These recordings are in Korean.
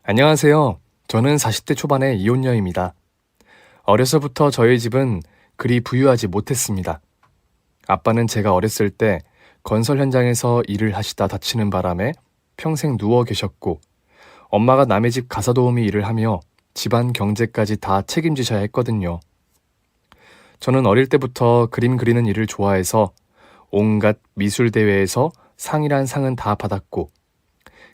안녕하세요. 저는 40대 초반의 이혼녀입니다. 어려서부터 저희 집은 그리 부유하지 못했습니다. 아빠는 제가 어렸을 때 건설 현장에서 일을 하시다 다치는 바람에 평생 누워 계셨고, 엄마가 남의 집 가사도우미 일을 하며 집안 경제까지 다 책임지셔야 했거든요. 저는 어릴 때부터 그림 그리는 일을 좋아해서 온갖 미술 대회에서 상이란 상은 다 받았고,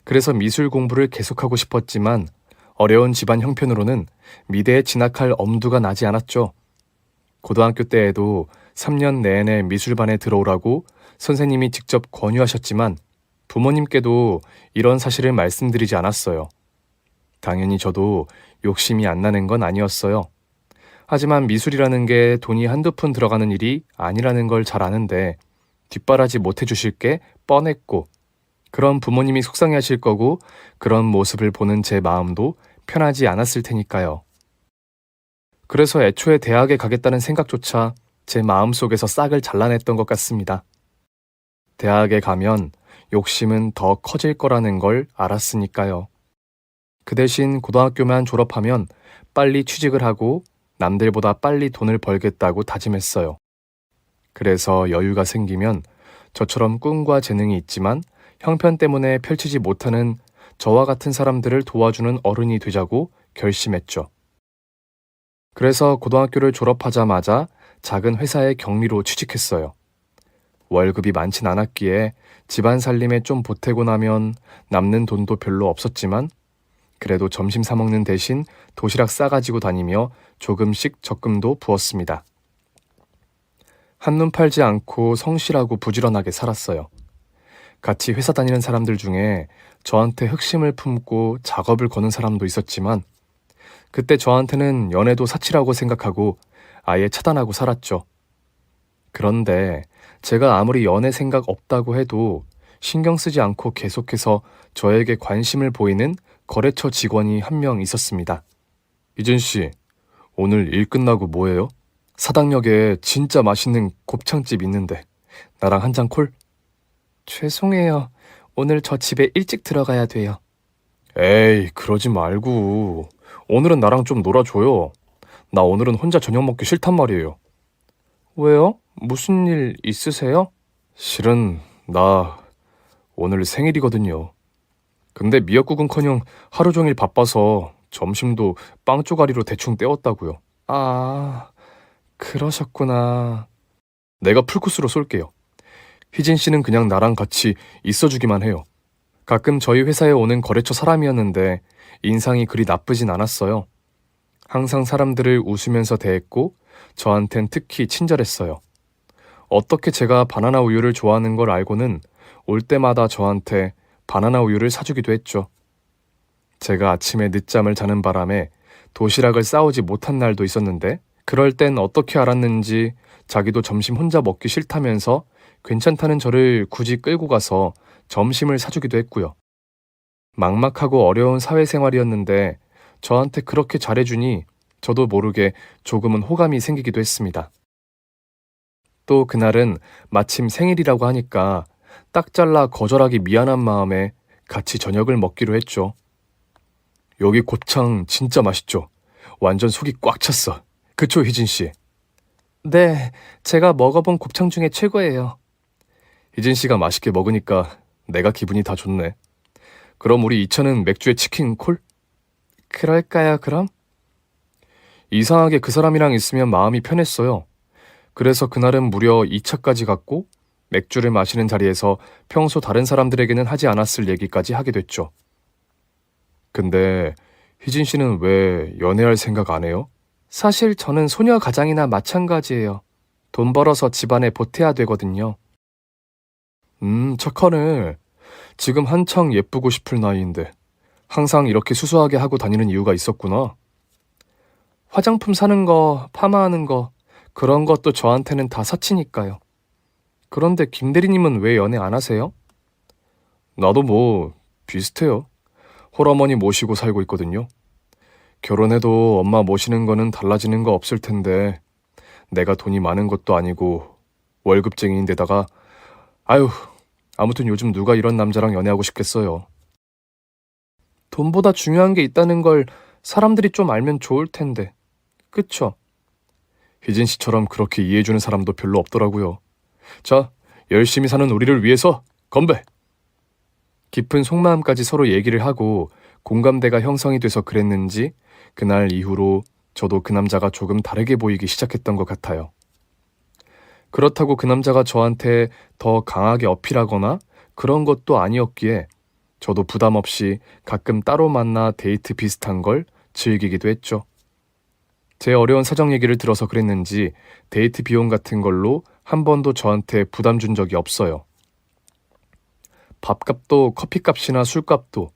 그래서 미술 공부를 계속하고 싶었지만 어려운 집안 형편으로는 미대에 진학할 엄두가 나지 않았죠. 고등학교 때에도 3년 내내 미술반에 들어오라고 선생님이 직접 권유하셨지만 부모님께도 이런 사실을 말씀드리지 않았어요. 당연히 저도 욕심이 안 나는 건 아니었어요. 하지만 미술이라는 게 돈이 한두 푼 들어가는 일이 아니라는 걸 잘 아는데 뒷바라지 못 해주실 게 뻔했고, 그런 부모님이 속상해하실 거고 그런 모습을 보는 제 마음도 편하지 않았을 테니까요. 그래서 애초에 대학에 가겠다는 생각조차 제 마음속에서 싹을 잘라냈던 것 같습니다. 대학에 가면 욕심은 더 커질 거라는 걸 알았으니까요. 그 대신 고등학교만 졸업하면 빨리 취직을 하고 남들보다 빨리 돈을 벌겠다고 다짐했어요. 그래서 여유가 생기면 저처럼 꿈과 재능이 있지만 형편 때문에 펼치지 못하는 저와 같은 사람들을 도와주는 어른이 되자고 결심했죠. 그래서 고등학교를 졸업하자마자 작은 회사의 경리로 취직했어요. 월급이 많진 않았기에 집안 살림에 좀 보태고 나면 남는 돈도 별로 없었지만, 그래도 점심 사 먹는 대신 도시락 싸가지고 다니며 조금씩 적금도 부었습니다. 한눈 팔지 않고 성실하고 부지런하게 살았어요. 같이 회사 다니는 사람들 중에 저한테 흑심을 품고 작업을 거는 사람도 있었지만, 그때 저한테는 연애도 사치라고 생각하고 아예 차단하고 살았죠. 그런데 제가 아무리 연애 생각 없다고 해도 신경 쓰지 않고 계속해서 저에게 관심을 보이는 거래처 직원이 한 명 있었습니다. 이진 씨, 오늘 일 끝나고 뭐해요? 사당역에 진짜 맛있는 곱창집 있는데 나랑 한 잔 콜? 죄송해요. 오늘 저 집에 일찍 들어가야 돼요. 에이, 그러지 말고 오늘은 나랑 좀 놀아줘요. 나 오늘은 혼자 저녁 먹기 싫단 말이에요. 왜요? 무슨 일 있으세요? 실은 나 오늘 생일이거든요. 근데 미역국은커녕 하루 종일 바빠서 점심도 빵 쪼가리로 대충 때웠다고요. 아, 그러셨구나. 내가 풀코스로 쏠게요. 희진 씨는 그냥 나랑 같이 있어주기만 해요. 가끔 저희 회사에 오는 거래처 사람이었는데 인상이 그리 나쁘진 않았어요. 항상 사람들을 웃으면서 대했고 저한텐 특히 친절했어요. 어떻게 제가 바나나 우유를 좋아하는 걸 알고는 올 때마다 저한테 바나나 우유를 사주기도 했죠. 제가 아침에 늦잠을 자는 바람에 도시락을 싸오지 못한 날도 있었는데, 그럴 땐 어떻게 알았는지 자기도 점심 혼자 먹기 싫다면서 괜찮다는 저를 굳이 끌고 가서 점심을 사주기도 했고요. 막막하고 어려운 사회생활이었는데 저한테 그렇게 잘해주니 저도 모르게 조금은 호감이 생기기도 했습니다. 또 그날은 마침 생일이라고 하니까 딱 잘라 거절하기 미안한 마음에 같이 저녁을 먹기로 했죠. 여기 곱창 진짜 맛있죠? 완전 속이 꽉 찼어. 그쵸, 희진 씨? 네, 제가 먹어본 곱창 중에 최고예요. 희진 씨가 맛있게 먹으니까 내가 기분이 다 좋네. 그럼 우리 2차는 맥주에 치킨 콜? 그럴까요, 그럼? 이상하게 그 사람이랑 있으면 마음이 편했어요. 그래서 그날은 무려 2차까지 갔고 맥주를 마시는 자리에서 평소 다른 사람들에게는 하지 않았을 얘기까지 하게 됐죠. 근데 희진 씨는 왜 연애할 생각 안 해요? 사실 저는 소녀 가장이나 마찬가지예요. 돈 벌어서 집안에 보태야 되거든요. 착하네. 지금 한창 예쁘고 싶을 나이인데 항상 이렇게 수수하게 하고 다니는 이유가 있었구나. 화장품 사는 거, 파마하는 거, 그런 것도 저한테는 다 사치니까요. 그런데 김 대리님은 왜 연애 안 하세요? 나도 뭐 비슷해요. 홀어머니 모시고 살고 있거든요. 결혼해도 엄마 모시는 거는 달라지는 거 없을 텐데 내가 돈이 많은 것도 아니고 월급쟁이인데다가 아유, 아무튼 요즘 누가 이런 남자랑 연애하고 싶겠어요. 돈보다 중요한 게 있다는 걸 사람들이 좀 알면 좋을 텐데. 그쵸? 희진 씨처럼 그렇게 이해해주는 사람도 별로 없더라고요. 자, 열심히 사는 우리를 위해서 건배! 깊은 속마음까지 서로 얘기를 하고 공감대가 형성이 돼서 그랬는지 그날 이후로 저도 그 남자가 조금 다르게 보이기 시작했던 것 같아요. 그렇다고 그 남자가 저한테 더 강하게 어필하거나 그런 것도 아니었기에 저도 부담 없이 가끔 따로 만나 데이트 비슷한 걸 즐기기도 했죠. 제 어려운 사정 얘기를 들어서 그랬는지 데이트 비용 같은 걸로 한 번도 저한테 부담 준 적이 없어요. 밥값도 커피값이나 술값도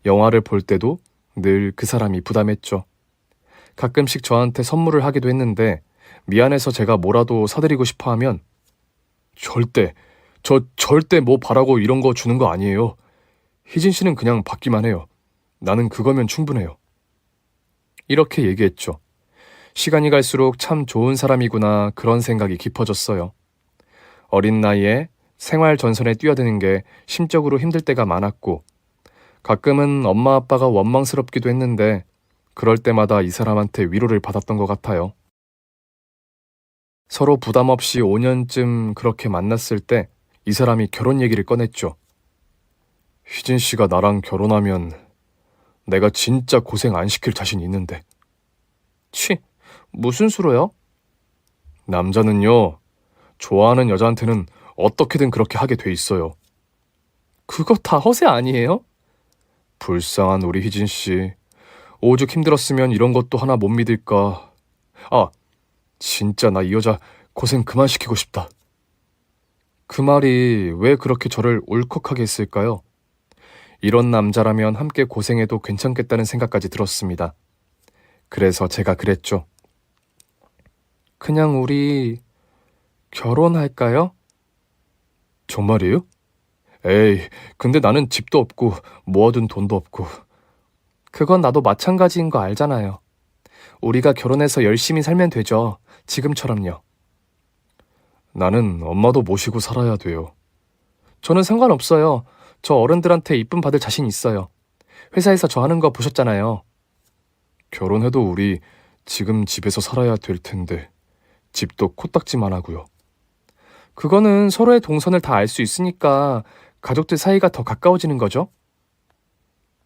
영화를 볼 때도 늘 그 사람이 부담했죠. 가끔씩 저한테 선물을 하기도 했는데 미안해서 제가 뭐라도 사드리고 싶어 하면 절대 뭐 바라고 이런 거 주는 거 아니에요. 희진 씨는 그냥 받기만 해요. 나는 그거면 충분해요. 이렇게 얘기했죠. 시간이 갈수록 참 좋은 사람이구나 그런 생각이 깊어졌어요. 어린 나이에 생활 전선에 뛰어드는 게 심적으로 힘들 때가 많았고 가끔은 엄마 아빠가 원망스럽기도 했는데 그럴 때마다 이 사람한테 위로를 받았던 것 같아요. 서로 부담 없이 5년쯤 그렇게 만났을 때 이 사람이 결혼 얘기를 꺼냈죠. 희진 씨가 나랑 결혼하면 내가 진짜 고생 안 시킬 자신 있는데. 치, 무슨 수로요? 남자는요, 좋아하는 여자한테는 어떻게든 그렇게 하게 돼 있어요. 그거 다 허세 아니에요? 불쌍한 우리 희진 씨. 오죽 힘들었으면 이런 것도 하나 못 믿을까. 아, 진짜 나 이 여자 고생 그만 시키고 싶다. 그 말이 왜 그렇게 저를 울컥하게 했을까요? 이런 남자라면 함께 고생해도 괜찮겠다는 생각까지 들었습니다. 그래서 제가 그랬죠. 그냥 우리 결혼할까요? 정말이에요? 에이, 근데 나는 집도 없고 모아둔 돈도 없고. 그건 나도 마찬가지인 거 알잖아요. 우리가 결혼해서 열심히 살면 되죠. 지금처럼요. 나는 엄마도 모시고 살아야 돼요. 저는 상관없어요. 저 어른들한테 이쁨 받을 자신 있어요. 회사에서 저 하는 거 보셨잖아요. 결혼해도 우리 지금 집에서 살아야 될 텐데 집도 코딱지만 하고요. 그거는 서로의 동선을 다 알 수 있으니까 가족들 사이가 더 가까워지는 거죠.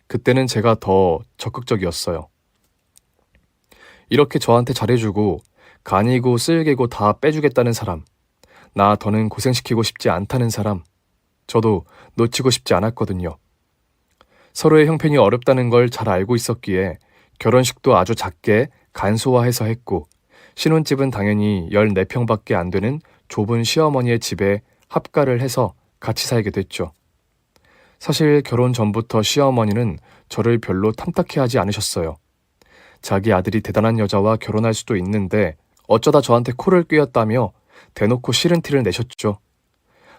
그때는 제가 더 적극적이었어요. 이렇게 저한테 잘해주고 간이고 쓸개고 다 빼주겠다는 사람, 나 더는 고생시키고 싶지 않다는 사람, 저도 놓치고 싶지 않았거든요. 서로의 형편이 어렵다는 걸 잘 알고 있었기에 결혼식도 아주 작게 간소화해서 했고 신혼집은 당연히 14평밖에 안 되는 좁은 시어머니의 집에 합가를 해서 같이 살게 됐죠. 사실 결혼 전부터 시어머니는 저를 별로 탐탁해하지 않으셨어요. 자기 아들이 대단한 여자와 결혼할 수도 있는데 어쩌다 저한테 코를 꿰었다며 대놓고 싫은 티를 내셨죠.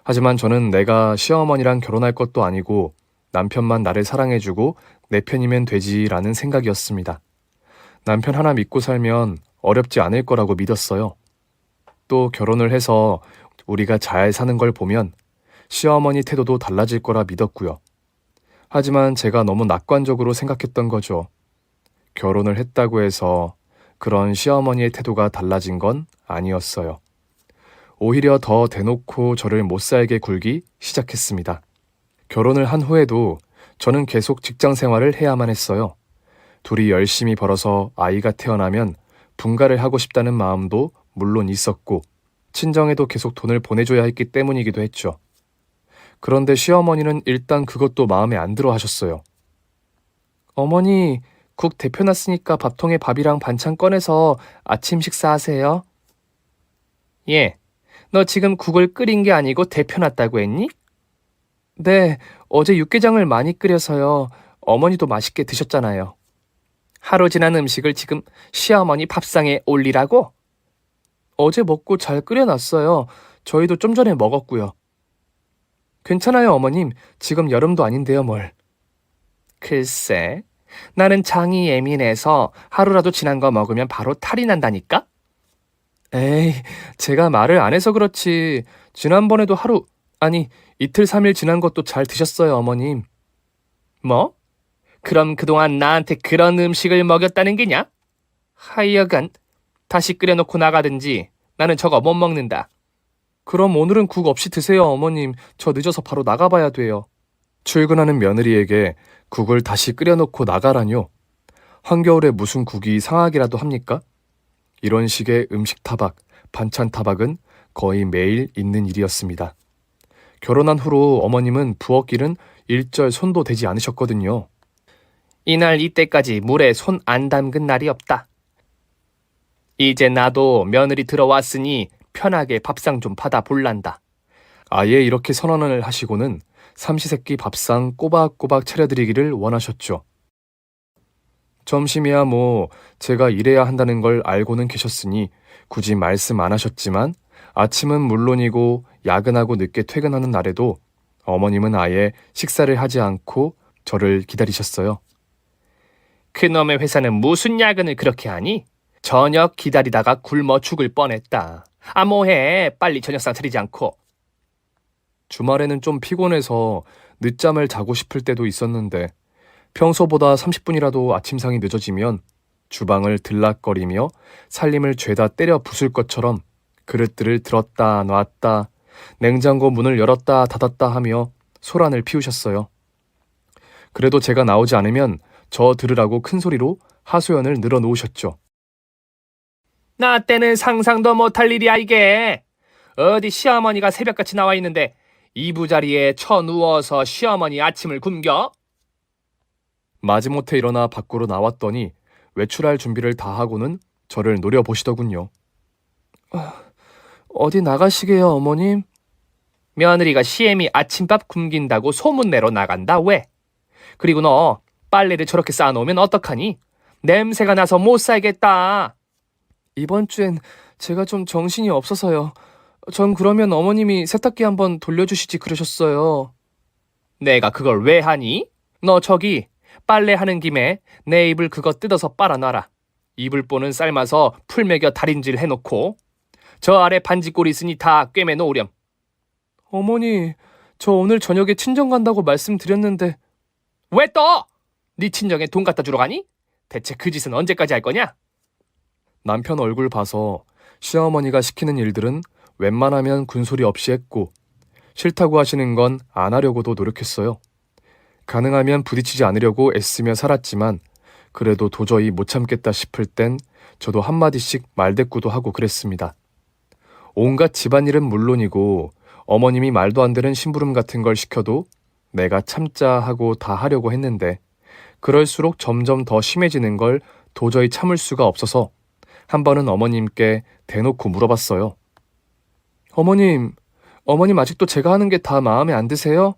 하지만 저는 내가 시어머니랑 결혼할 것도 아니고 남편만 나를 사랑해주고 내 편이면 되지라는 생각이었습니다. 남편 하나 믿고 살면 어렵지 않을 거라고 믿었어요. 또 결혼을 해서 우리가 잘 사는 걸 보면 시어머니 태도도 달라질 거라 믿었고요. 하지만 제가 너무 낙관적으로 생각했던 거죠. 결혼을 했다고 해서 그런 시어머니의 태도가 달라진 건 아니었어요. 오히려 더 대놓고 저를 못살게 굴기 시작했습니다. 결혼을 한 후에도 저는 계속 직장 생활을 해야만 했어요. 둘이 열심히 벌어서 아이가 태어나면 분가를 하고 싶다는 마음도 물론 있었고 친정에도 계속 돈을 보내줘야 했기 때문이기도 했죠. 그런데 시어머니는 일단 그것도 마음에 안 들어 하셨어요. 어머니, 국 데펴놨으니까 밥통에 밥이랑 반찬 꺼내서 아침 식사하세요. 예, 너 지금 국을 끓인 게 아니고 데펴놨다고 했니? 네, 어제 육개장을 많이 끓여서요. 어머니도 맛있게 드셨잖아요. 하루 지난 음식을 지금 시어머니 밥상에 올리라고? 어제 먹고 잘 끓여놨어요. 저희도 좀 전에 먹었고요. 괜찮아요, 어머님. 지금 여름도 아닌데요, 뭘. 글쎄, 나는 장이 예민해서 하루라도 지난 거 먹으면 바로 탈이 난다니까? 에이, 제가 말을 안 해서 그렇지. 지난번에도 이틀 3일 지난 것도 잘 드셨어요, 어머님. 뭐? 그럼 그동안 나한테 그런 음식을 먹였다는 게냐? 하여간 다시 끓여놓고 나가든지. 나는 저거 못 먹는다. 그럼 오늘은 국 없이 드세요, 어머님. 저 늦어서 바로 나가봐야 돼요. 출근하는 며느리에게 국을 다시 끓여놓고 나가라뇨. 한겨울에 무슨 국이 상하기라도 합니까? 이런 식의 음식 타박, 반찬 타박은 거의 매일 있는 일이었습니다. 결혼한 후로 어머님은 부엌일은 일절 손도 대지 않으셨거든요. 이날 이때까지 물에 손 안 담근 날이 없다. 이제 나도 며느리 들어왔으니 편하게 밥상 좀 받아 볼란다. 아예 이렇게 선언을 하시고는 삼시세끼 밥상 꼬박꼬박 차려드리기를 원하셨죠. 점심이야 뭐 제가 일해야 한다는 걸 알고는 계셨으니 굳이 말씀 안 하셨지만 아침은 물론이고 야근하고 늦게 퇴근하는 날에도 어머님은 아예 식사를 하지 않고 저를 기다리셨어요. 그놈의 회사는 무슨 야근을 그렇게 하니? 저녁 기다리다가 굶어 죽을 뻔했다. 아 뭐해, 빨리 저녁상 차리지 않고. 주말에는 좀 피곤해서 늦잠을 자고 싶을 때도 있었는데 평소보다 30분이라도 아침상이 늦어지면 주방을 들락거리며 살림을 죄다 때려 부술 것처럼 그릇들을 들었다 놨다 냉장고 문을 열었다 닫았다 하며 소란을 피우셨어요. 그래도 제가 나오지 않으면 저 들으라고 큰 소리로 하소연을 늘어놓으셨죠. 나 때는 상상도 못할 일이야 이게. 어디 시어머니가 새벽같이 나와 있는데 이부자리에 쳐누워서 시어머니 아침을 굶겨? 마지못해 일어나 밖으로 나왔더니 외출할 준비를 다 하고는 저를 노려보시더군요. 어디 나가시게요, 어머님? 며느리가 시애미 아침밥 굶긴다고 소문내러 나간다, 왜? 그리고 너 빨래를 저렇게 쌓아놓으면 어떡하니? 냄새가 나서 못 살겠다. 이번 주엔 제가 좀 정신이 없어서요. 전 그러면 어머님이 세탁기 한번 돌려주시지 그러셨어요. 내가 그걸 왜 하니? 너 저기 빨래하는 김에 내 이불 그거 뜯어서 빨아놔라. 이불보는 삶아서 풀 먹여 달인질 해놓고 저 아래 반지꼴 있으니 다 꿰매 놓으렴. 어머니, 저 오늘 저녁에 친정 간다고 말씀드렸는데. 왜 또? 네 친정에 돈 갖다 주러 가니? 대체 그 짓은 언제까지 할 거냐? 남편 얼굴 봐서 시어머니가 시키는 일들은 웬만하면 군소리 없이 했고 싫다고 하시는 건 안 하려고도 노력했어요. 가능하면 부딪히지 않으려고 애쓰며 살았지만 그래도 도저히 못 참겠다 싶을 땐 저도 한마디씩 말대꾸도 하고 그랬습니다. 온갖 집안일은 물론이고 어머님이 말도 안 되는 심부름 같은 걸 시켜도 내가 참자 하고 다 하려고 했는데 그럴수록 점점 더 심해지는 걸 도저히 참을 수가 없어서 한 번은 어머님께 대놓고 물어봤어요. 어머님 아직도 제가 하는 게 다 마음에 안 드세요?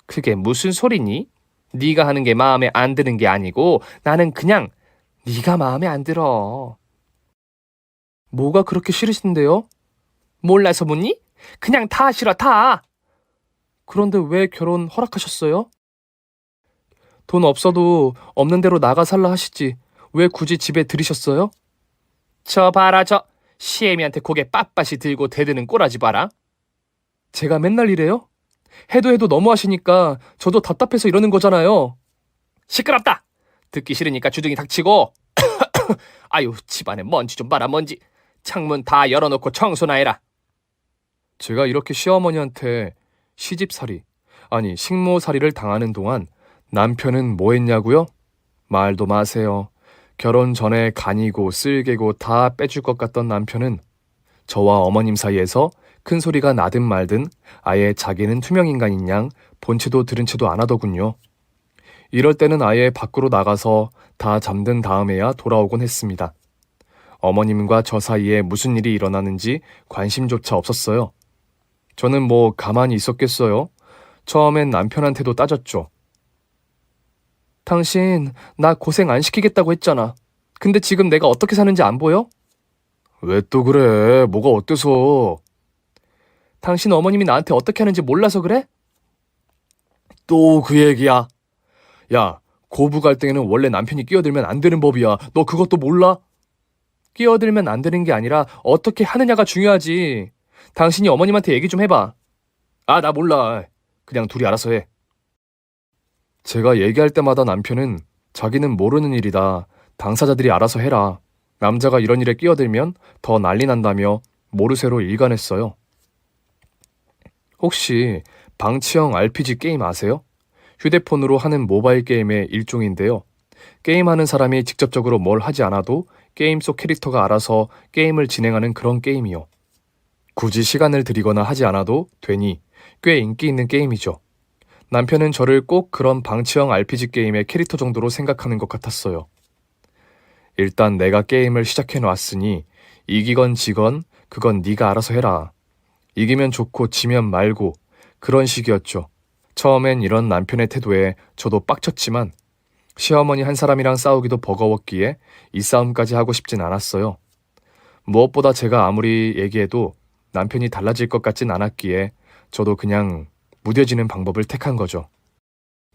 그게 무슨 소리니? 네가 하는 게 마음에 안 드는 게 아니고 나는 그냥 네가 마음에 안 들어. 뭐가 그렇게 싫으신데요? 몰라서 묻니? 그냥 다 싫어, 다. 그런데 왜 결혼 허락하셨어요? 돈 없어도 없는 대로 나가 살라 하시지 왜 굳이 집에 들이셨어요? 저 봐라, 저 시애미한테 고개 빳빳이 들고 대드는 꼬라지 봐라. 제가 맨날 이래요? 해도 너무하시니까 저도 답답해서 이러는 거잖아요. 시끄럽다. 듣기 싫으니까 주둥이 닥치고. 아유, 집안에 먼지 좀 봐라, 먼지. 창문 다 열어놓고 청소나 해라. 제가 이렇게 시어머니한테 시집살이, 아니 식모살이를 당하는 동안 남편은 뭐 했냐고요? 말도 마세요. 결혼 전에 간이고 쓸개고 다 빼줄 것 같던 남편은 저와 어머님 사이에서 큰 소리가 나든 말든 아예 자기는 투명인간인 양 본체도 들은 채도 안 하더군요. 이럴 때는 아예 밖으로 나가서 다 잠든 다음에야 돌아오곤 했습니다. 어머님과 저 사이에 무슨 일이 일어나는지 관심조차 없었어요. 저는 뭐 가만히 있었겠어요? 처음엔 남편한테도 따졌죠. 당신 나 고생 안 시키겠다고 했잖아. 근데 지금 내가 어떻게 사는지 안 보여? 왜 또 그래? 뭐가 어때서? 당신 어머님이 나한테 어떻게 하는지 몰라서 그래? 또 그 얘기야. 야, 고부 갈등에는 원래 남편이 끼어들면 안 되는 법이야. 너 그것도 몰라? 끼어들면 안 되는 게 아니라 어떻게 하느냐가 중요하지. 당신이 어머님한테 얘기 좀 해봐. 아, 나 몰라. 그냥 둘이 알아서 해. 제가 얘기할 때마다 남편은 자기는 모르는 일이다. 당사자들이 알아서 해라. 남자가 이런 일에 끼어들면 더 난리 난다며 모르쇠로 일관했어요. 혹시 방치형 RPG 게임 아세요? 휴대폰으로 하는 모바일 게임의 일종인데요. 게임하는 사람이 직접적으로 뭘 하지 않아도 게임 속 캐릭터가 알아서 게임을 진행하는 그런 게임이요. 굳이 시간을 들이거나 하지 않아도 되니 꽤 인기 있는 게임이죠. 남편은 저를 꼭 그런 방치형 RPG 게임의 캐릭터 정도로 생각하는 것 같았어요. 일단 내가 게임을 시작해 놨으니 이기건 지건 그건 네가 알아서 해라. 이기면 좋고 지면 말고 그런 식이었죠. 처음엔 이런 남편의 태도에 저도 빡쳤지만 시어머니 한 사람이랑 싸우기도 버거웠기에 이 싸움까지 하고 싶진 않았어요. 무엇보다 제가 아무리 얘기해도 남편이 달라질 것 같진 않았기에 저도 그냥 무뎌지는 방법을 택한 거죠.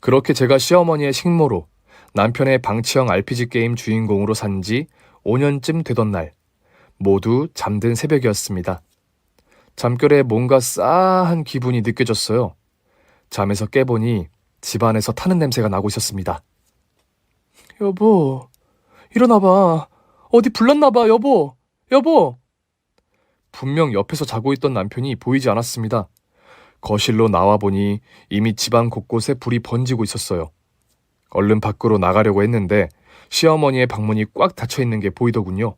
그렇게 제가 시어머니의 식모로 남편의 방치형 RPG 게임 주인공으로 산 지 5년쯤 되던 날, 모두 잠든 새벽이었습니다. 잠결에 뭔가 싸한 기분이 느껴졌어요. 잠에서 깨보니 집안에서 타는 냄새가 나고 있었습니다. 여보, 일어나봐. 어디 불났나봐, 여보. 여보! 분명 옆에서 자고 있던 남편이 보이지 않았습니다. 거실로 나와보니 이미 집안 곳곳에 불이 번지고 있었어요. 얼른 밖으로 나가려고 했는데 시어머니의 방문이 꽉 닫혀 있는 게 보이더군요.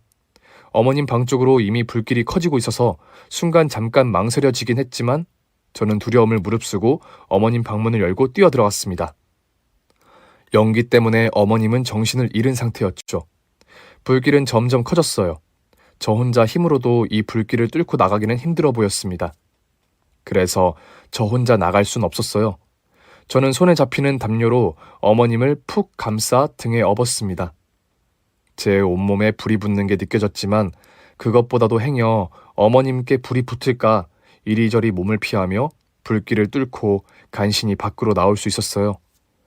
어머님 방 쪽으로 이미 불길이 커지고 있어서 순간 잠깐 망설여지긴 했지만 저는 두려움을 무릅쓰고 어머님 방문을 열고 뛰어들어갔습니다. 연기 때문에 어머님은 정신을 잃은 상태였죠. 불길은 점점 커졌어요. 저 혼자 힘으로도 이 불길을 뚫고 나가기는 힘들어 보였습니다. 그래서 저 혼자 나갈 순 없었어요. 저는 손에 잡히는 담요로 어머님을 푹 감싸 등에 업었습니다. 제 온몸에 불이 붙는 게 느껴졌지만 그것보다도 행여 어머님께 불이 붙을까 이리저리 몸을 피하며 불길을 뚫고 간신히 밖으로 나올 수 있었어요.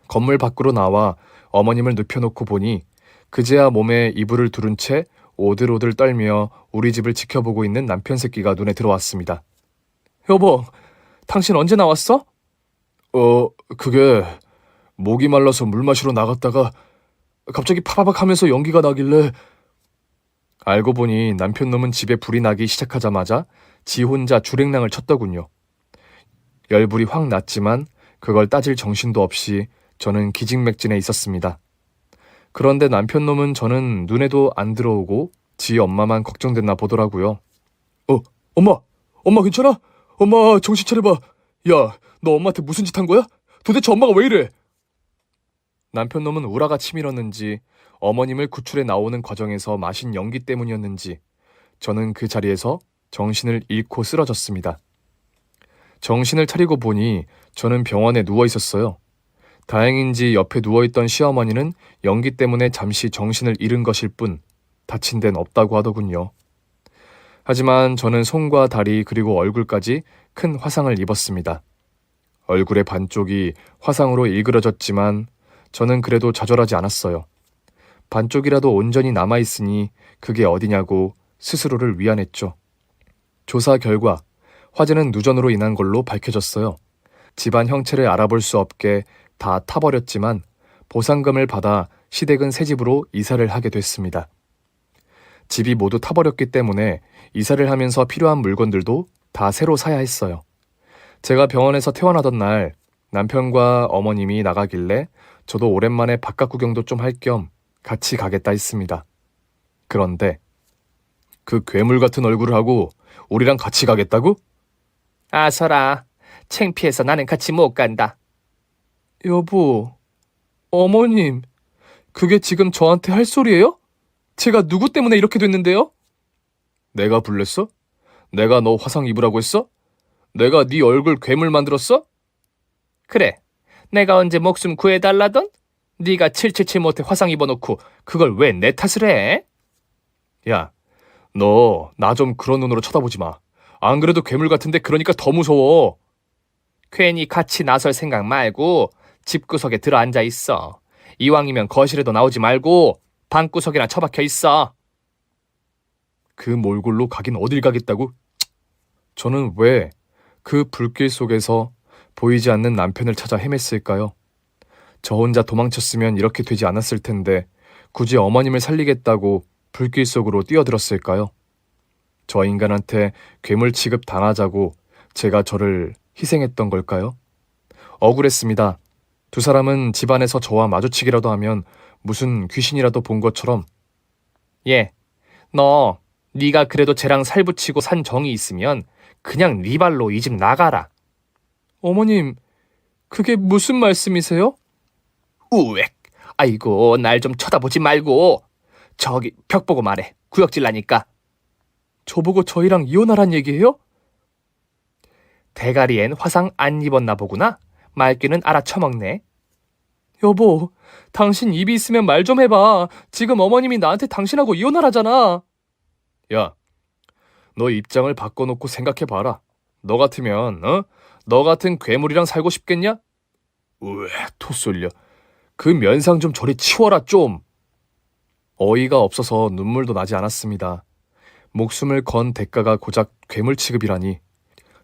건물 밖으로 나와 어머님을 눕혀놓고 보니 그제야 몸에 이불을 두른 채 오들오들 떨며 우리 집을 지켜보고 있는 남편 새끼가 눈에 들어왔습니다. 여보, 당신 언제 나왔어? 그게 목이 말라서 물 마시러 나갔다가 갑자기 파바박 하면서 연기가 나길래. 알고 보니 남편 놈은 집에 불이 나기 시작하자마자 지 혼자 주랭랑을 쳤더군요. 열불이 확 났지만 그걸 따질 정신도 없이 저는 기진맥진해 있었습니다. 그런데 남편 놈은 저는 눈에도 안 들어오고 지 엄마만 걱정됐나 보더라고요. 엄마 괜찮아? 엄마 정신 차려봐. 야, 너 엄마한테 무슨 짓 한 거야? 도대체 엄마가 왜 이래? 남편 놈은 우라가 치밀었는지 어머님을 구출해 나오는 과정에서 마신 연기 때문이었는지 저는 그 자리에서 정신을 잃고 쓰러졌습니다. 정신을 차리고 보니 저는 병원에 누워 있었어요. 다행인지 옆에 누워있던 시어머니는 연기 때문에 잠시 정신을 잃은 것일 뿐 다친 데는 없다고 하더군요. 하지만 저는 손과 다리 그리고 얼굴까지 큰 화상을 입었습니다. 얼굴의 반쪽이 화상으로 일그러졌지만 저는 그래도 좌절하지 않았어요. 반쪽이라도 온전히 남아있으니 그게 어디냐고 스스로를 위안했죠. 조사 결과 화재는 누전으로 인한 걸로 밝혀졌어요. 집안 형체를 알아볼 수 없게 다 타버렸지만 보상금을 받아 시댁은 새 집으로 이사를 하게 됐습니다. 집이 모두 타버렸기 때문에 이사를 하면서 필요한 물건들도 다 새로 사야 했어요. 제가 병원에서 퇴원하던 날 남편과 어머님이 나가길래 저도 오랜만에 바깥 구경도 좀 할 겸 같이 가겠다 했습니다. 그런데 그 괴물 같은 얼굴을 하고 우리랑 같이 가겠다고? 아서라, 창피해서 나는 같이 못 간다. 여보, 어머님, 그게 지금 저한테 할 소리예요? 제가 누구 때문에 이렇게 됐는데요? 내가 불렀어? 내가 너 화상 입으라고 했어? 내가 네 얼굴 괴물 만들었어? 그래, 내가 언제 목숨 구해달라던? 네가 777 못해 화상 입어놓고 그걸 왜 내 탓을 해? 야, 너 나 좀 그런 눈으로 쳐다보지 마. 안 그래도 괴물 같은데 그러니까 더 무서워. 괜히 같이 나설 생각 말고 집구석에 들어앉아 있어. 이왕이면 거실에도 나오지 말고 방구석이나 처박혀 있어. 그 몰골로 가긴 어딜 가겠다고? 저는 왜 그 불길 속에서 보이지 않는 남편을 찾아 헤맸을까요? 저 혼자 도망쳤으면 이렇게 되지 않았을 텐데 굳이 어머님을 살리겠다고 불길 속으로 뛰어들었을까요? 저 인간한테 괴물 취급 당하자고 제가 저를 희생했던 걸까요? 억울했습니다. 두 사람은 집안에서 저와 마주치기라도 하면 무슨 귀신이라도 본 것처럼 예, 네가 그래도 쟤랑 살붙이고 산 정이 있으면 그냥 네 발로 이 집 나가라. 어머님, 그게 무슨 말씀이세요? 우엑. 아이고, 날 좀 쳐다보지 말고. 저기 벽 보고 말해. 구역질 나니까. 저보고 저희랑 이혼하란 얘기예요? 대가리엔 화상 안 입었나 보구나. 말귀는 알아쳐먹네. 여보, 당신 입이 있으면 말 좀 해봐. 지금 어머님이 나한테 당신하고 이혼하라잖아. 야, 너 입장을 바꿔놓고 생각해봐라. 너 같으면, 너 같은 괴물이랑 살고 싶겠냐? 으, 토 쏠려. 그 면상 좀 저리 치워라 좀. 어이가 없어서 눈물도 나지 않았습니다. 목숨을 건 대가가 고작 괴물 취급이라니.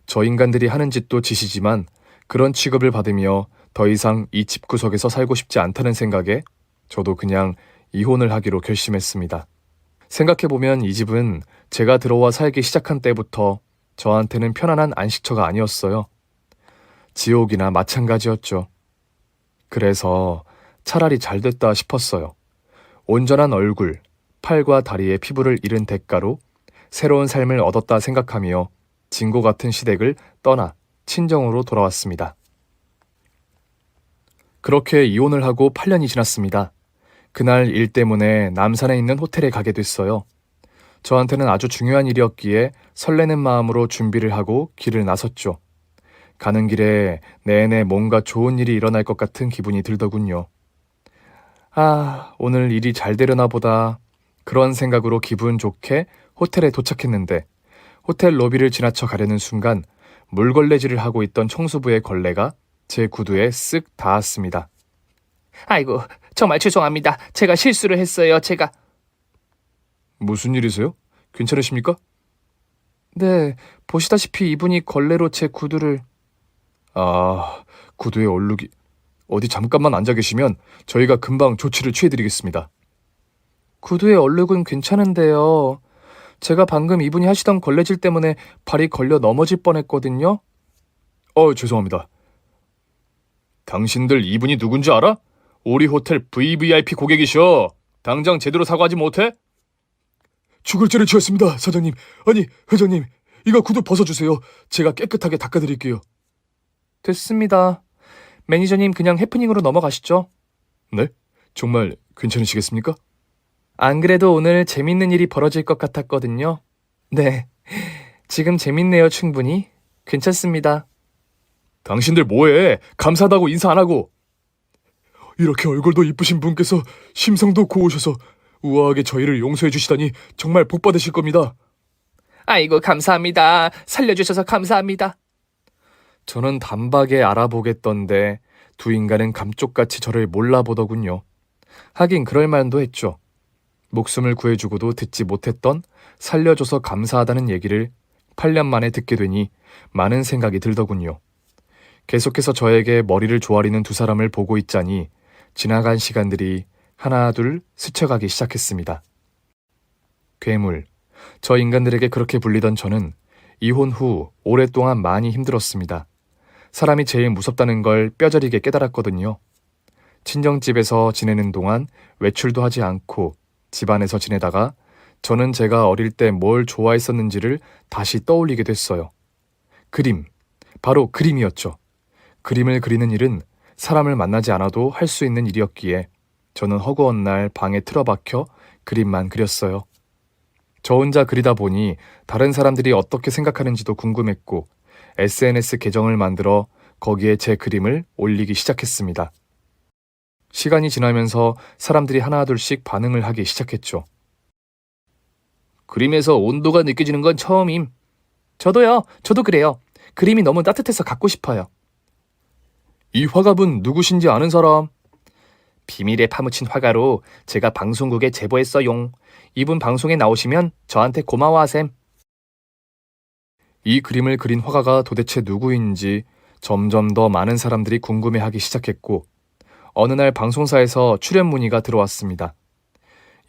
저 인간들이 하는 짓도 짓이지만 그런 취급을 받으며 더 이상 이 집구석에서 살고 싶지 않다는 생각에 저도 그냥 이혼을 하기로 결심했습니다. 생각해보면 이 집은 제가 들어와 살기 시작한 때부터 저한테는 편안한 안식처가 아니었어요. 지옥이나 마찬가지였죠. 그래서 차라리 잘 됐다 싶었어요. 온전한 얼굴, 팔과 다리의 피부를 잃은 대가로 새로운 삶을 얻었다 생각하며 진고 같은 시댁을 떠나 친정으로 돌아왔습니다. 그렇게 이혼을 하고 8년이 지났습니다. 그날 일 때문에 남산에 있는 호텔에 가게 됐어요. 저한테는 아주 중요한 일이었기에 설레는 마음으로 준비를 하고 길을 나섰죠. 가는 길에 내내 뭔가 좋은 일이 일어날 것 같은 기분이 들더군요. 아, 오늘 일이 잘 되려나 보다. 그런 생각으로 기분 좋게 호텔에 도착했는데 호텔 로비를 지나쳐 가려는 순간 물걸레질을 하고 있던 청소부의 걸레가 제 구두에 쓱 닿았습니다. 아이고, 정말 죄송합니다. 제가 실수를 했어요. 제가. 무슨 일이세요? 괜찮으십니까? 네, 보시다시피 이분이 걸레로 제 구두를... 아, 구두에 얼룩이... 어디 잠깐만 앉아 계시면 저희가 금방 조치를 취해드리겠습니다. 구두에 얼룩은 괜찮은데요. 제가 방금 이분이 하시던 걸레질 때문에 발이 걸려 넘어질 뻔했거든요. 죄송합니다. 당신들 이분이 누군지 알아? 우리 호텔 VVIP 고객이셔. 당장 제대로 사과하지 못해? 죽을 죄를 지었습니다, 사장님. 아니, 회장님. 이거 구두 벗어주세요. 제가 깨끗하게 닦아드릴게요. 됐습니다. 매니저님 그냥 해프닝으로 넘어가시죠. 네? 정말 괜찮으시겠습니까? 안 그래도 오늘 재밌는 일이 벌어질 것 같았거든요. 네, 지금 재밌네요, 충분히. 괜찮습니다. 당신들 뭐해? 감사하다고 인사 안 하고. 이렇게 얼굴도 이쁘신 분께서 심성도 고우셔서 우아하게 저희를 용서해 주시다니 정말 복 받으실 겁니다. 아이고, 감사합니다. 살려주셔서 감사합니다. 저는 단박에 알아보겠던데 두 인간은 감쪽같이 저를 몰라보더군요. 하긴 그럴 만도 했죠. 목숨을 구해주고도 듣지 못했던 살려줘서 감사하다는 얘기를 8년 만에 듣게 되니 많은 생각이 들더군요. 계속해서 저에게 머리를 조아리는 두 사람을 보고 있자니 지나간 시간들이 하나 둘 스쳐가기 시작했습니다. 괴물, 저 인간들에게 그렇게 불리던 저는 이혼 후 오랫동안 많이 힘들었습니다. 사람이 제일 무섭다는 걸 뼈저리게 깨달았거든요. 친정집에서 지내는 동안 외출도 하지 않고 집안에서 지내다가 저는 제가 어릴 때 뭘 좋아했었는지를 다시 떠올리게 됐어요. 그림, 바로 그림이었죠. 그림을 그리는 일은 사람을 만나지 않아도 할 수 있는 일이었기에 저는 허구한 날 방에 틀어박혀 그림만 그렸어요. 저 혼자 그리다 보니 다른 사람들이 어떻게 생각하는지도 궁금했고 SNS 계정을 만들어 거기에 제 그림을 올리기 시작했습니다. 시간이 지나면서 사람들이 하나둘씩 반응을 하기 시작했죠. 그림에서 온도가 느껴지는 건 처음임. 저도요. 저도 그래요. 그림이 너무 따뜻해서 갖고 싶어요. 이 화갑은 누구신지 아는 사람? 비밀에 파묻힌 화가로 제가 방송국에 제보했어용. 이분 방송에 나오시면 저한테 고마워하셈. 이 그림을 그린 화가가 도대체 누구인지 점점 더 많은 사람들이 궁금해하기 시작했고 어느 날 방송사에서 출연 문의가 들어왔습니다.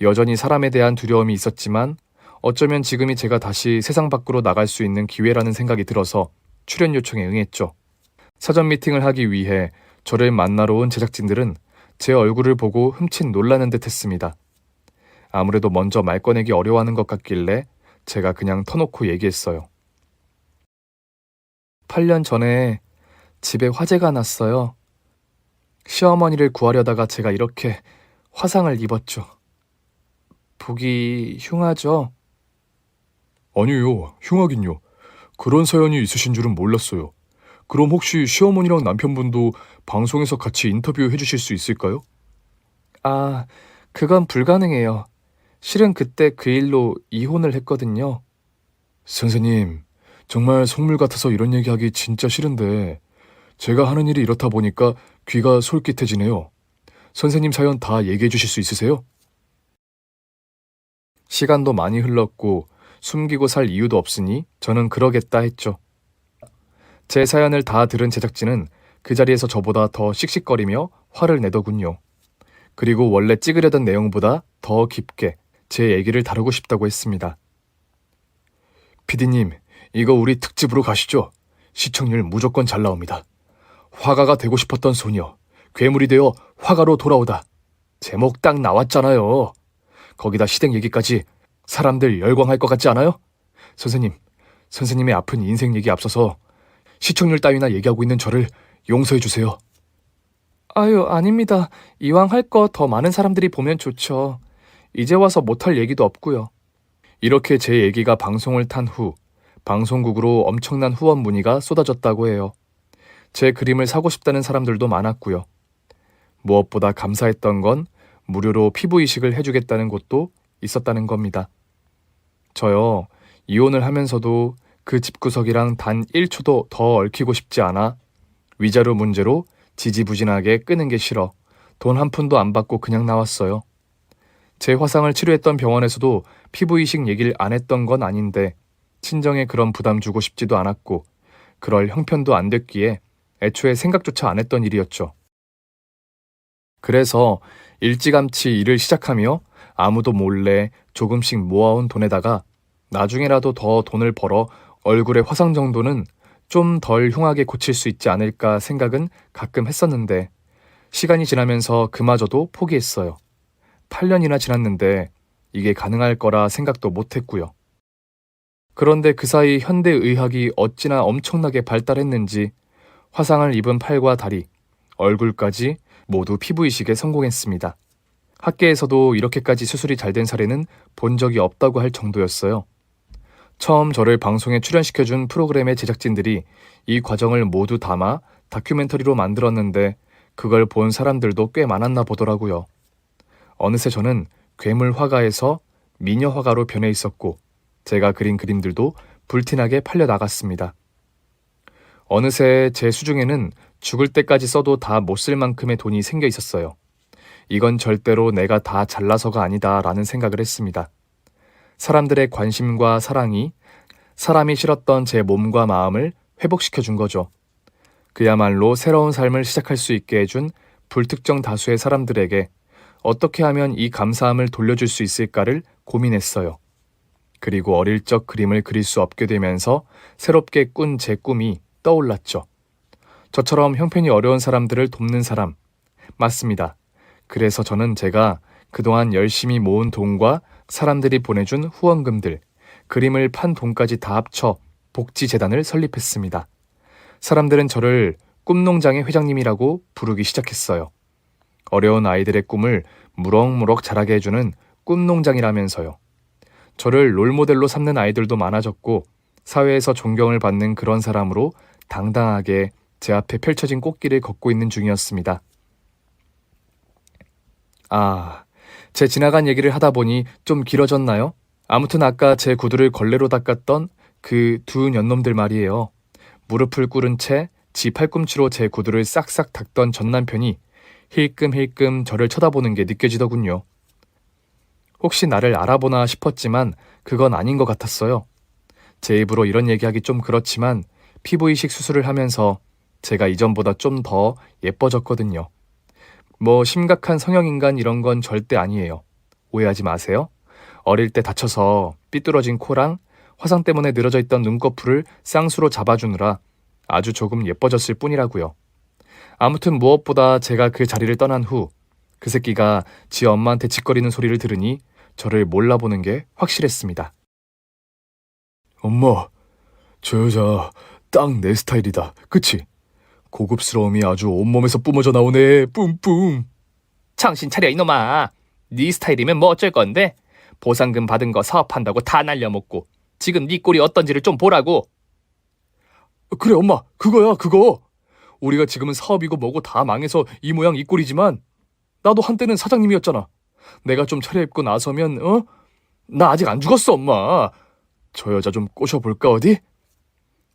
여전히 사람에 대한 두려움이 있었지만 어쩌면 지금이 제가 다시 세상 밖으로 나갈 수 있는 기회라는 생각이 들어서 출연 요청에 응했죠. 사전 미팅을 하기 위해 저를 만나러 온 제작진들은 제 얼굴을 보고 흠칫 놀라는 듯 했습니다. 아무래도 먼저 말 꺼내기 어려워하는 것 같길래 제가 그냥 터놓고 얘기했어요. 8년 전에 집에 화재가 났어요. 시어머니를 구하려다가 제가 이렇게 화상을 입었죠. 보기 흉하죠? 아니요, 흉하긴요. 그런 사연이 있으신 줄은 몰랐어요. 그럼 혹시 시어머니랑 남편분도 방송에서 같이 인터뷰 해주실 수 있을까요? 아, 그건 불가능해요. 실은 그때 그 일로 이혼을 했거든요. 선생님, 정말 속물 같아서 이런 얘기하기 진짜 싫은데 제가 하는 일이 이렇다 보니까 귀가 솔깃해지네요. 선생님 사연 다 얘기해 주실 수 있으세요? 시간도 많이 흘렀고 숨기고 살 이유도 없으니 저는 그러겠다 했죠. 제 사연을 다 들은 제작진은 그 자리에서 저보다 더 씩씩거리며 화를 내더군요. 그리고 원래 찍으려던 내용보다 더 깊게 제 얘기를 다루고 싶다고 했습니다. 피디님, 이거 우리 특집으로 가시죠. 시청률 무조건 잘 나옵니다. 화가가 되고 싶었던 소녀, 괴물이 되어 화가로 돌아오다. 제목 딱 나왔잖아요. 거기다 시댁 얘기까지 사람들 열광할 것 같지 않아요? 선생님의 아픈 인생 얘기 앞서서 시청률 따위나 얘기하고 있는 저를 용서해 주세요. 아유, 아닙니다. 이왕 할 거 더 많은 사람들이 보면 좋죠. 이제 와서 못할 얘기도 없고요. 이렇게 제 얘기가 방송을 탄 후 방송국으로 엄청난 후원 문의가 쏟아졌다고 해요. 제 그림을 사고 싶다는 사람들도 많았고요. 무엇보다 감사했던 건 무료로 피부 이식을 해주겠다는 곳도 있었다는 겁니다. 저요, 이혼을 하면서도 그 집구석이랑 단 1초도 더 얽히고 싶지 않아 위자료 문제로 지지부진하게 끄는 게 싫어 돈 한 푼도 안 받고 그냥 나왔어요. 제 화상을 치료했던 병원에서도 피부 이식 얘기를 안 했던 건 아닌데 친정에 그런 부담 주고 싶지도 않았고 그럴 형편도 안 됐기에 애초에 생각조차 안 했던 일이었죠. 그래서 일찌감치 일을 시작하며 아무도 몰래 조금씩 모아온 돈에다가 나중에라도 더 돈을 벌어 얼굴의 화상 정도는 좀 덜 흉하게 고칠 수 있지 않을까 생각은 가끔 했었는데 시간이 지나면서 그마저도 포기했어요. 8년이나 지났는데 이게 가능할 거라 생각도 못했고요. 그런데 그 사이 현대의학이 어찌나 엄청나게 발달했는지 화상을 입은 팔과 다리, 얼굴까지 모두 피부 이식에 성공했습니다. 학계에서도 이렇게까지 수술이 잘 된 사례는 본 적이 없다고 할 정도였어요. 처음 저를 방송에 출연시켜준 프로그램의 제작진들이 이 과정을 모두 담아 다큐멘터리로 만들었는데 그걸 본 사람들도 꽤 많았나 보더라고요. 어느새 저는 괴물 화가에서 미녀 화가로 변해 있었고 제가 그린 그림들도 불티나게 팔려 나갔습니다. 어느새 제 수중에는 죽을 때까지 써도 다 못 쓸 만큼의 돈이 생겨 있었어요. 이건 절대로 내가 다 잘나서가 아니다라는 생각을 했습니다. 사람들의 관심과 사랑이 사람이 싫었던 제 몸과 마음을 회복시켜 준 거죠. 그야말로 새로운 삶을 시작할 수 있게 해준 불특정 다수의 사람들에게 어떻게 하면 이 감사함을 돌려줄 수 있을까를 고민했어요. 그리고 어릴 적 그림을 그릴 수 없게 되면서 새롭게 꾼 제 꿈이 떠올랐죠. 저처럼 형편이 어려운 사람들을 돕는 사람. 맞습니다. 그래서 저는 제가 그동안 열심히 모은 돈과 사람들이 보내준 후원금들, 그림을 판 돈까지 다 합쳐 복지재단을 설립했습니다. 사람들은 저를 꿈농장의 회장님이라고 부르기 시작했어요. 어려운 아이들의 꿈을 무럭무럭 자라게 해주는 꿈농장이라면서요. 저를 롤모델로 삼는 아이들도 많아졌고 사회에서 존경을 받는 그런 사람으로 당당하게 제 앞에 펼쳐진 꽃길을 걷고 있는 중이었습니다. 제 지나간 얘기를 하다 보니 좀 길어졌나요? 아무튼 아까 제 구두를 걸레로 닦았던 그 두 년놈들 말이에요. 무릎을 꿇은 채 지 팔꿈치로 제 구두를 싹싹 닦던 전 남편이 힐끔힐끔 저를 쳐다보는 게 느껴지더군요. 혹시 나를 알아보나 싶었지만 그건 아닌 것 같았어요. 제 입으로 이런 얘기하기 좀 그렇지만 피부 이식 수술을 하면서 제가 이전보다 좀 더 예뻐졌거든요. 뭐 심각한 성형인간 이런 건 절대 아니에요. 오해하지 마세요. 어릴 때 다쳐서 삐뚤어진 코랑 화상 때문에 늘어져 있던 눈꺼풀을 쌍수로 잡아주느라 아주 조금 예뻐졌을 뿐이라고요. 아무튼 무엇보다 제가 그 자리를 떠난 후 그 새끼가 지 엄마한테 짓거리는 소리를 들으니 저를 몰라보는 게 확실했습니다. 엄마, 저 여자 딱 내 스타일이다. 그치? 고급스러움이 아주 온몸에서 뿜어져 나오네. 뿜뿜. 정신 차려 이놈아. 네 스타일이면 뭐 어쩔 건데? 보상금 받은 거 사업한다고 다 날려먹고 지금 네 꼴이 어떤지를 좀 보라고. 그래 엄마, 그거야 그거. 우리가 지금은 사업이고 뭐고 다 망해서 이 모양 이 꼴이지만 나도 한때는 사장님이었잖아. 내가 좀 차려입고 나서면 나 아직 안 죽었어 엄마. 저 여자 좀 꼬셔볼까 어디?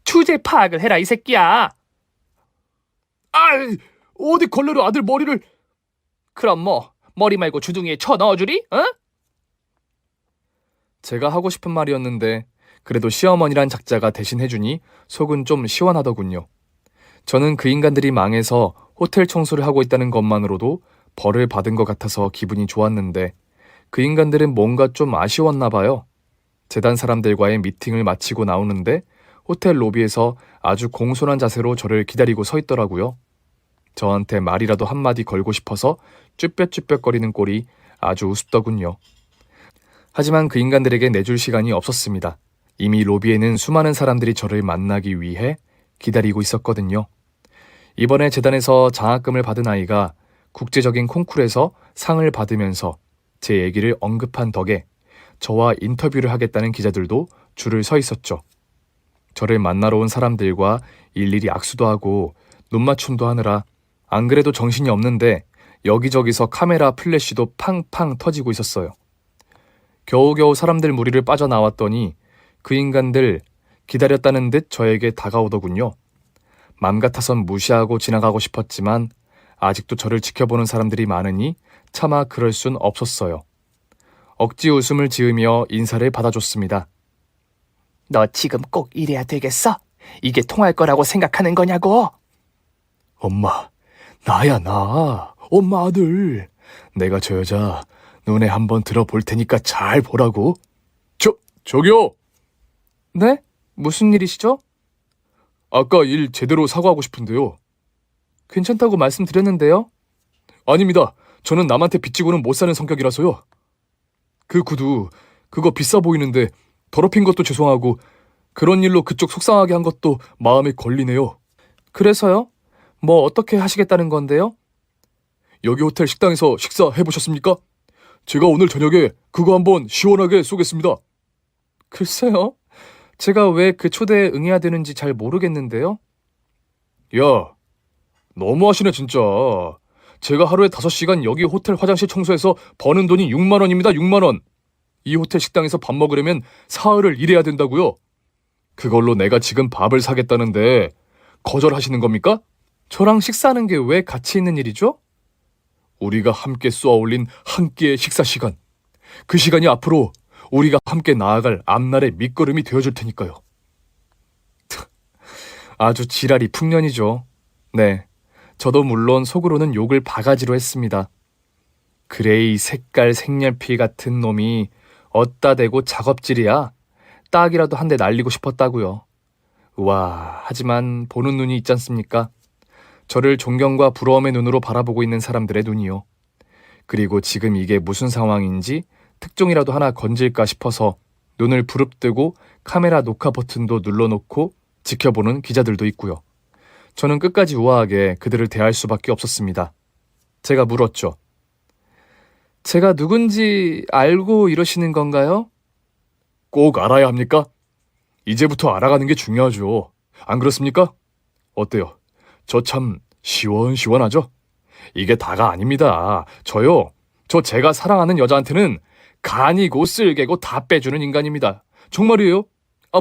주제 파악을 해라 이 새끼야. 아이, 어디 걸레로 아들 머리를. 그럼 뭐 머리 말고 주둥이에 쳐 넣어주리? 어? 제가 하고 싶은 말이었는데 그래도 시어머니란 작자가 대신 해주니 속은 좀 시원하더군요. 저는 그 인간들이 망해서 호텔 청소를 하고 있다는 것만으로도 벌을 받은 것 같아서 기분이 좋았는데 그 인간들은 뭔가 좀 아쉬웠나 봐요. 재단 사람들과의 미팅을 마치고 나오는데 호텔 로비에서 아주 공손한 자세로 저를 기다리고 서 있더라고요. 저한테 말이라도 한마디 걸고 싶어서 쭈뼛쭈뼛거리는 꼴이 아주 우습더군요. 하지만 그 인간들에게 내줄 시간이 없었습니다. 이미 로비에는 수많은 사람들이 저를 만나기 위해 기다리고 있었거든요. 이번에 재단에서 장학금을 받은 아이가 국제적인 콩쿠르에서 상을 받으면서 제 얘기를 언급한 덕에 저와 인터뷰를 하겠다는 기자들도 줄을 서 있었죠. 저를 만나러 온 사람들과 일일이 악수도 하고 눈맞춤도 하느라 안 그래도 정신이 없는데 여기저기서 카메라 플래시도 팡팡 터지고 있었어요. 겨우겨우 사람들 무리를 빠져나왔더니 그 인간들 기다렸다는 듯 저에게 다가오더군요. 맘 같아선 무시하고 지나가고 싶었지만 아직도 저를 지켜보는 사람들이 많으니 차마 그럴 순 없었어요. 억지 웃음을 지으며 인사를 받아줬습니다. 너 지금 꼭 이래야 되겠어? 이게 통할 거라고 생각하는 거냐고? 엄마, 나야 나. 엄마 아들. 내가 저 여자 눈에 한번 들어볼 테니까 잘 보라고. 저기요. 네? 무슨 일이시죠? 아까 일 제대로 사과하고 싶은데요. 괜찮다고 말씀드렸는데요. 아닙니다. 저는 남한테 빚지고는 못 사는 성격이라서요. 그 구두, 그거 비싸 보이는데 더럽힌 것도 죄송하고 그런 일로 그쪽 속상하게 한 것도 마음에 걸리네요. 그래서요? 뭐 어떻게 하시겠다는 건데요? 여기 호텔 식당에서 식사해보셨습니까? 제가 오늘 저녁에 그거 한번 시원하게 쏘겠습니다. 글쎄요. 제가 왜 그 초대에 응해야 되는지 잘 모르겠는데요. 야, 너무하시네 진짜. 제가 하루에 5시간 여기 호텔 화장실 청소해서 버는 돈이 6만 원입니다. 6만 원. 이 호텔 식당에서 밥 먹으려면 사흘을 일해야 된다고요. 그걸로 내가 지금 밥을 사겠다는데 거절하시는 겁니까? 저랑 식사하는 게 왜 가치 있는 일이죠? 우리가 함께 쏘아올린 한 끼의 식사 시간. 그 시간이 앞으로 우리가 함께 나아갈 앞날의 밑거름이 되어줄 테니까요. 아주 지랄이 풍년이죠. 네, 저도 물론 속으로는 욕을 바가지로 했습니다. 그레이 색깔 색연필 같은 놈이 어따 대고 작업질이야. 딱이라도 한 대 날리고 싶었다고요. 와, 하지만 보는 눈이 있지 않습니까? 저를 존경과 부러움의 눈으로 바라보고 있는 사람들의 눈이요. 그리고 지금 이게 무슨 상황인지 특종이라도 하나 건질까 싶어서 눈을 부릅뜨고 카메라 녹화 버튼도 눌러놓고 지켜보는 기자들도 있고요. 저는 끝까지 우아하게 그들을 대할 수밖에 없었습니다. 제가 물었죠. 제가 누군지 알고 이러시는 건가요? 꼭 알아야 합니까? 이제부터 알아가는 게 중요하죠. 안 그렇습니까? 어때요? 저 참 시원시원하죠? 이게 다가 아닙니다. 저요. 저 제가 사랑하는 여자한테는 간이고 쓸개고 다 빼주는 인간입니다. 정말이에요.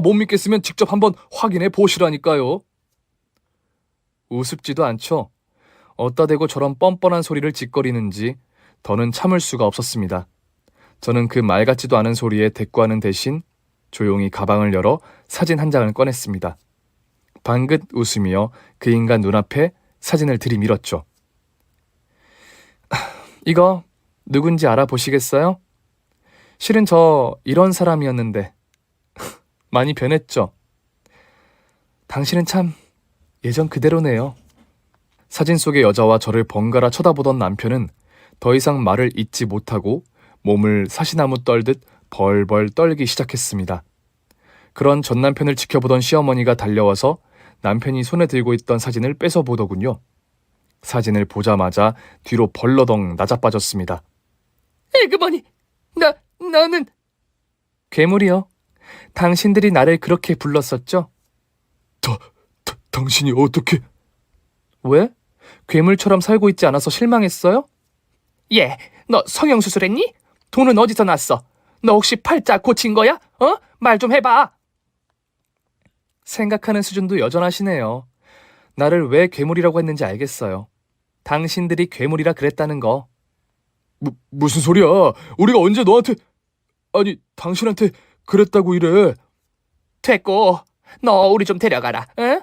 못 믿겠으면 직접 한번 확인해 보시라니까요. 우습지도 않죠. 어따 대고 저런 뻔뻔한 소리를 짓거리는지 더는 참을 수가 없었습니다. 저는 그 말 같지도 않은 소리에 대꾸하는 대신 조용히 가방을 열어 사진 한 장을 꺼냈습니다. 방긋 웃으며 그 인간 눈앞에 사진을 들이밀었죠. 이거 누군지 알아보시겠어요? 실은 저 이런 사람이었는데 많이 변했죠? 당신은 참 예전 그대로네요. 사진 속의 여자와 저를 번갈아 쳐다보던 남편은 더 이상 말을 잇지 못하고 몸을 사시나무 떨듯 벌벌 떨기 시작했습니다. 그런 전 남편을 지켜보던 시어머니가 달려와서 남편이 손에 들고 있던 사진을 뺏어보더군요. 사진을 보자마자 뒤로 벌러덩 나자빠졌습니다. 에그머니, 나는 괴물이요. 당신들이 나를 그렇게 불렀었죠? 당신이 어떻게... 왜? 괴물처럼 살고 있지 않아서 실망했어요? 예, 너 성형수술했니? 돈은 어디서 났어? 너 혹시 팔자 고친 거야? 말 좀 해봐. 생각하는 수준도 여전하시네요. 나를 왜 괴물이라고 했는지 알겠어요. 당신들이 괴물이라 그랬다는 거. 무슨 소리야? 우리가 언제 너한테... 아니, 당신한테 그랬다고 이래. 됐고, 너 우리 좀 데려가라. 응?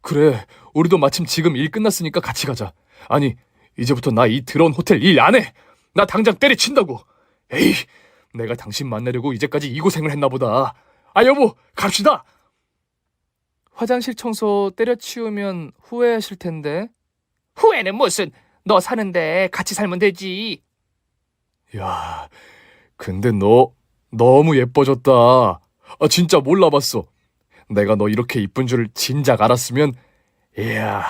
그래, 우리도 마침 지금 일 끝났으니까 같이 가자. 아니, 이제부터 나 이 더러운 호텔 일 안 해. 나 당장 때려친다고. 에이, 내가 당신 만나려고 이제까지 이 고생을 했나 보다. 아, 여보, 갑시다. 화장실 청소 때려치우면 후회하실 텐데. 후회는 무슨, 너 사는데 같이 살면 되지. 야, 근데 너 너무 예뻐졌다. 아, 진짜 몰라봤어. 내가 너 이렇게 이쁜 줄 진작 알았으면, 이야,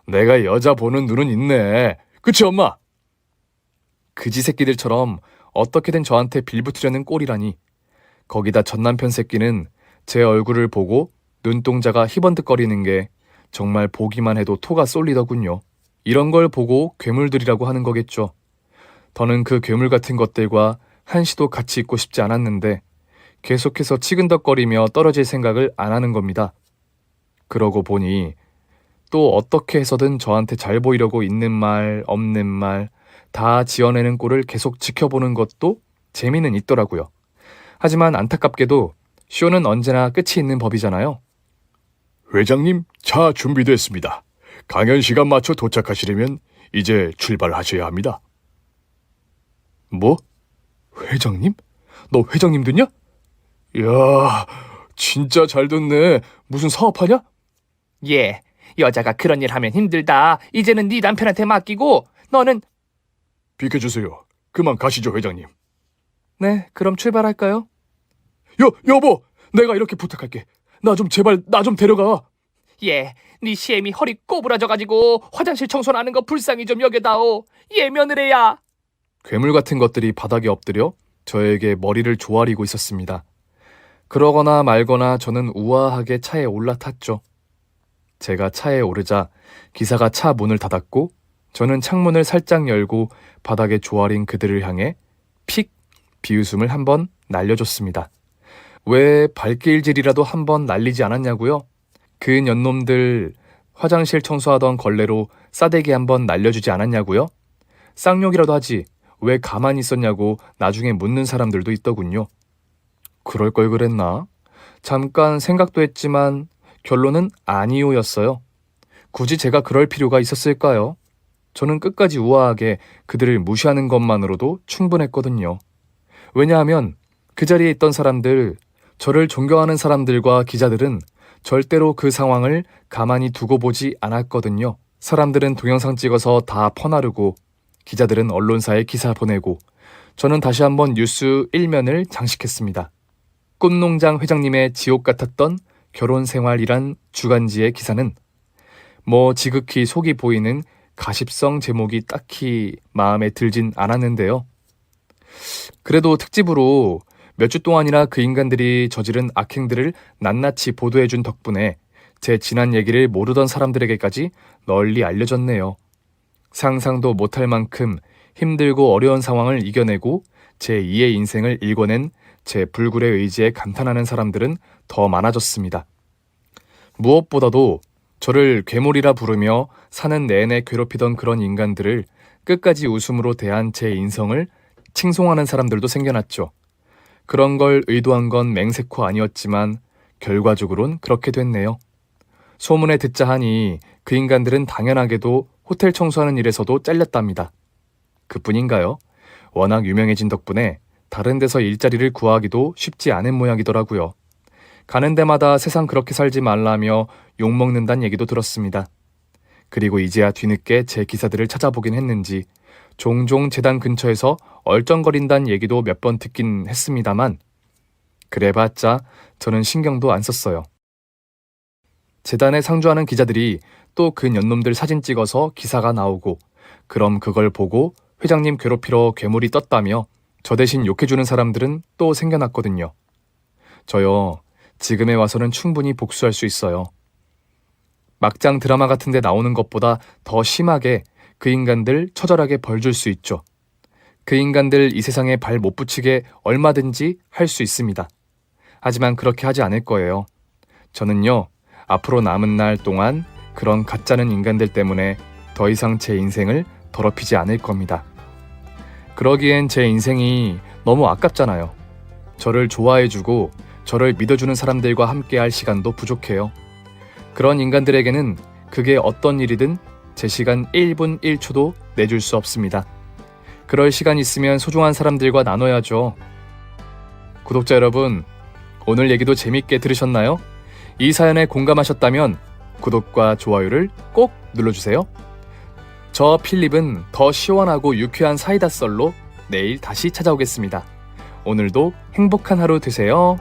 내가 여자 보는 눈은 있네. 그치, 엄마? 그지 새끼들처럼 어떻게든 저한테 빌붙으려는 꼴이라니. 거기다 전 남편 새끼는 제 얼굴을 보고 눈동자가 희번득거리는 게 정말 보기만 해도 토가 쏠리더군요. 이런 걸 보고 괴물들이라고 하는 거겠죠. 더는 그 괴물 같은 것들과 한시도 같이 있고 싶지 않았는데 계속해서 치근덕거리며 떨어질 생각을 안 하는 겁니다. 그러고 보니 또 어떻게 해서든 저한테 잘 보이려고 있는 말, 없는 말 다 지어내는 꼴을 계속 지켜보는 것도 재미는 있더라고요. 하지만 안타깝게도 쇼는 언제나 끝이 있는 법이잖아요. 회장님, 차 준비됐습니다. 강연 시간 맞춰 도착하시려면 이제 출발하셔야 합니다. 뭐? 회장님? 너 회장님 됐냐? 이야, 진짜 잘 됐네. 무슨 사업하냐? 예, 여자가 그런 일 하면 힘들다. 이제는 네 남편한테 맡기고 너는 비켜주세요. 그만 가시죠, 회장님. 네, 그럼 출발할까요? 여보! 내가 이렇게 부탁할게. 제발 나 좀 데려가. 예, 네 시엠이 허리 꼬부라져가지고 화장실 청소를 하는 거 불쌍히 좀 여겨다오. 예, 며느리야. 괴물 같은 것들이 바닥에 엎드려 저에게 머리를 조아리고 있었습니다. 그러거나 말거나 저는 우아하게 차에 올라탔죠. 제가 차에 오르자 기사가 차 문을 닫았고 저는 창문을 살짝 열고 바닥에 조아린 그들을 향해 픽 비웃음을 한번 날려줬습니다. 왜 발길질이라도 한번 날리지 않았냐고요? 그 년놈들 화장실 청소하던 걸레로 싸대기 한번 날려주지 않았냐고요? 쌍욕이라도 하지 왜 가만히 있었냐고 나중에 묻는 사람들도 있더군요. 그럴 걸 그랬나? 잠깐 생각도 했지만 결론은 아니오였어요. 굳이 제가 그럴 필요가 있었을까요? 저는 끝까지 우아하게 그들을 무시하는 것만으로도 충분했거든요. 왜냐하면 그 자리에 있던 사람들, 저를 존경하는 사람들과 기자들은 절대로 그 상황을 가만히 두고 보지 않았거든요. 사람들은 동영상 찍어서 다 퍼나르고 기자들은 언론사에 기사 보내고 저는 다시 한번 뉴스 1면을 장식했습니다. 꽃농장 회장님의 지옥 같았던 결혼 생활이란 주간지의 기사는 뭐 지극히 속이 보이는 가십성 제목이 딱히 마음에 들진 않았는데요. 그래도 특집으로 몇 주 동안이나 그 인간들이 저지른 악행들을 낱낱이 보도해준 덕분에 제 지난 얘기를 모르던 사람들에게까지 널리 알려졌네요. 상상도 못할 만큼 힘들고 어려운 상황을 이겨내고 제 2의 인생을 일궈낸 제 불굴의 의지에 감탄하는 사람들은 더 많아졌습니다. 무엇보다도 저를 괴물이라 부르며 사는 내내 괴롭히던 그런 인간들을 끝까지 웃음으로 대한 제 인성을 칭송하는 사람들도 생겨났죠. 그런 걸 의도한 건 맹세코 아니었지만 결과적으론 그렇게 됐네요. 소문에 듣자 하니 그 인간들은 당연하게도 호텔 청소하는 일에서도 잘렸답니다. 그뿐인가요? 워낙 유명해진 덕분에 다른 데서 일자리를 구하기도 쉽지 않은 모양이더라고요. 가는 데마다 세상 그렇게 살지 말라며 욕먹는다는 얘기도 들었습니다. 그리고 이제야 뒤늦게 제 기사들을 찾아보긴 했는지 종종 재단 근처에서 얼쩡거린다는 얘기도 몇 번 듣긴 했습니다만 그래봤자 저는 신경도 안 썼어요. 재단에 상주하는 기자들이 또 그 년놈들 사진 찍어서 기사가 나오고 그럼 그걸 보고 회장님 괴롭히러 괴물이 떴다며 저 대신 욕해주는 사람들은 또 생겨났거든요. 저요, 지금에 와서는 충분히 복수할 수 있어요. 막장 드라마 같은 데 나오는 것보다 더 심하게 그 인간들 처절하게 벌 줄 수 있죠. 그 인간들 이 세상에 발 못 붙이게 얼마든지 할 수 있습니다. 하지만 그렇게 하지 않을 거예요. 저는요, 앞으로 남은 날 동안 그런 가짜는 인간들 때문에 더 이상 제 인생을 더럽히지 않을 겁니다. 그러기엔 제 인생이 너무 아깝잖아요. 저를 좋아해주고 저를 믿어주는 사람들과 함께할 시간도 부족해요. 그런 인간들에게는 그게 어떤 일이든 제 시간 1분 1초도 내줄 수 없습니다. 그럴 시간 있으면 소중한 사람들과 나눠야죠. 구독자 여러분, 오늘 얘기도 재밌게 들으셨나요? 이 사연에 공감하셨다면 구독과 좋아요를 꼭 눌러주세요. 저 필립은 더 시원하고 유쾌한 사이다 썰로 내일 다시 찾아오겠습니다. 오늘도 행복한 하루 되세요.